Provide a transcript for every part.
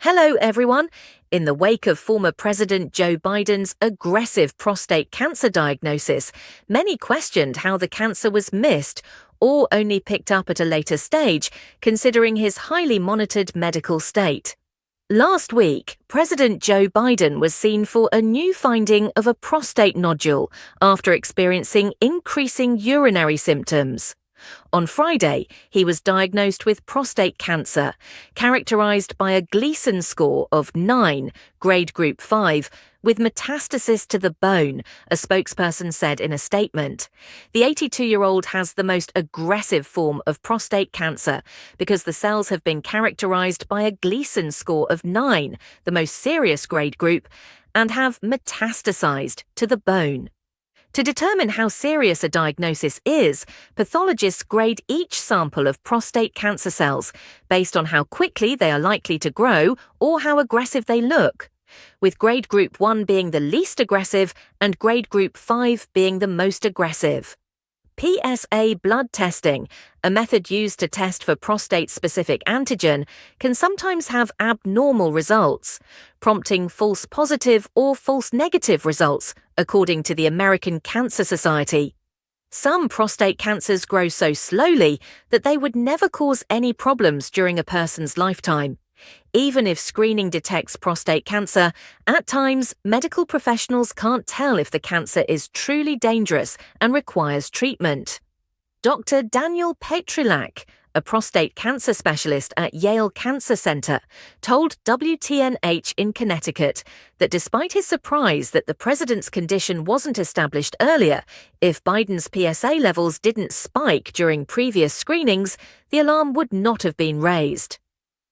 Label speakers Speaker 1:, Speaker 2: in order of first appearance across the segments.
Speaker 1: Hello, everyone. In the wake of former President Joe Biden's aggressive prostate cancer diagnosis, many questioned how the cancer was missed or only picked up at a later stage, considering his highly monitored medical state. Last week, President Joe Biden was seen for a new finding of a prostate nodule after experiencing increasing urinary symptoms. On Friday, he was diagnosed with prostate cancer, characterized by a Gleason score of 9, grade group 5, with metastasis to the bone, a spokesperson said in a statement. The 82-year-old has the most aggressive form of prostate cancer because the cells have been characterized by a Gleason score of 9, the most serious grade group, and have metastasized to the bone. To determine how serious a diagnosis is, pathologists grade each sample of prostate cancer cells based on how quickly they are likely to grow or how aggressive they look, with grade group 1 being the least aggressive and grade group 5 being the most aggressive. PSA blood testing, a method used to test for prostate-specific antigen, can sometimes have abnormal results, prompting false positive or false negative results, according to the American Cancer Society. Some prostate cancers grow so slowly that they would never cause any problems during a person's lifetime. Even if screening detects prostate cancer, at times medical professionals can't tell if the cancer is truly dangerous and requires treatment. Dr. Daniel Petrilak, a prostate cancer specialist at Yale Cancer Center, told WTNH in Connecticut that despite his surprise that the president's condition wasn't established earlier, if Biden's PSA levels didn't spike during previous screenings, the alarm would not have been raised.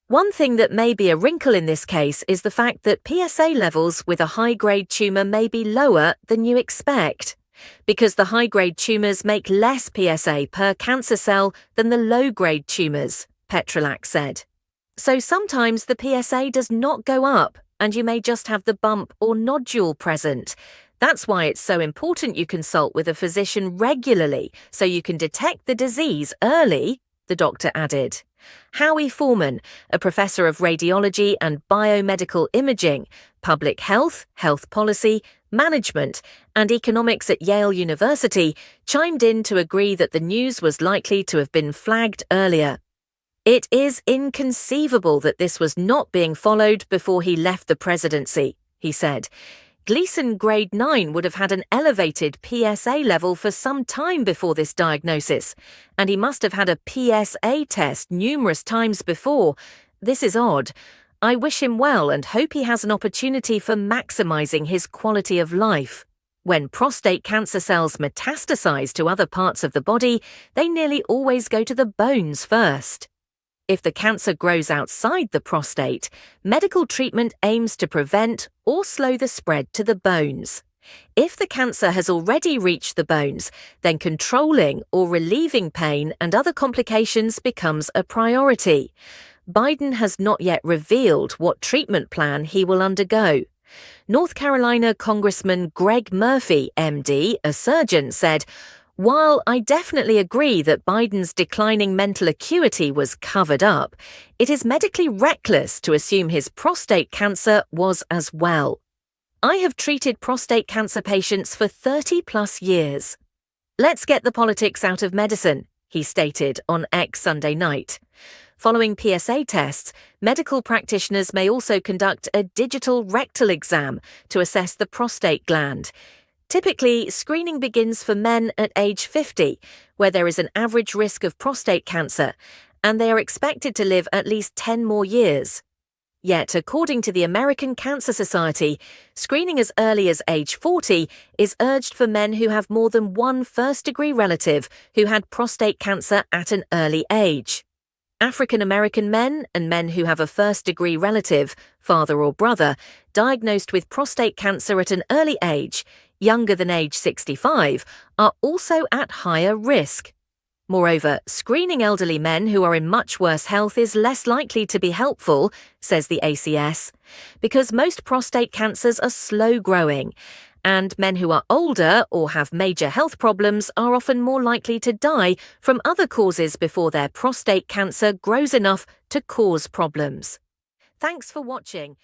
Speaker 1: One thing that may be a wrinkle in this case is the fact that PSA levels with a high-grade tumor may be lower than you expect, because the high-grade tumors make less PSA per cancer cell than the low-grade tumors, Petrilak said. So sometimes the PSA does not go up, and you may just have the bump or nodule present. That's why it's so important you consult with a physician regularly so you can detect the disease early, the doctor added. Howie Foreman, a professor of radiology and biomedical imaging, public health, health policy, management, and economics at Yale University, chimed in to agree that the news was likely to have been flagged earlier. It is inconceivable that this was not being followed before he left the presidency, he said. Gleason grade 9 would have had an elevated PSA level for some time before this diagnosis, and he must have had a PSA test numerous times before. This is odd. I wish him well and hope he has an opportunity for maximizing his quality of life. When prostate cancer cells metastasize to other parts of the body, they nearly always go to the bones first. If the cancer grows outside the prostate, medical treatment aims to prevent or slow the spread to the bones. If the cancer has already reached the bones, then controlling or relieving pain and other complications becomes a priority. Biden has not yet revealed what treatment plan he will undergo. North Carolina Congressman Greg Murphy, MD, a surgeon, said, "While I definitely agree that Biden's declining mental acuity was covered up, it is medically reckless to assume his prostate cancer was as well. I have treated prostate cancer patients for 30-plus years. Let's get the politics out of medicine," he stated on X Sunday night. Following PSA tests, medical practitioners may also conduct a digital rectal exam to assess the prostate gland. Typically, screening begins for men at age 50, where there is an average risk of prostate cancer, and they are expected to live at least 10 more years. Yet, according to the American Cancer Society, screening as early as age 40 is urged for men who have more than one first-degree relative who had prostate cancer at an early age. African American men and men who have a first-degree relative, father or brother, diagnosed with prostate cancer at an early age, younger than age 65, are also at higher risk. Moreover, screening elderly men who are in much worse health is less likely to be helpful, says the ACS, because most prostate cancers are slow-growing, and men who are older or have major health problems are often more likely to die from other causes before their prostate cancer grows enough to cause problems. Thanks for watching.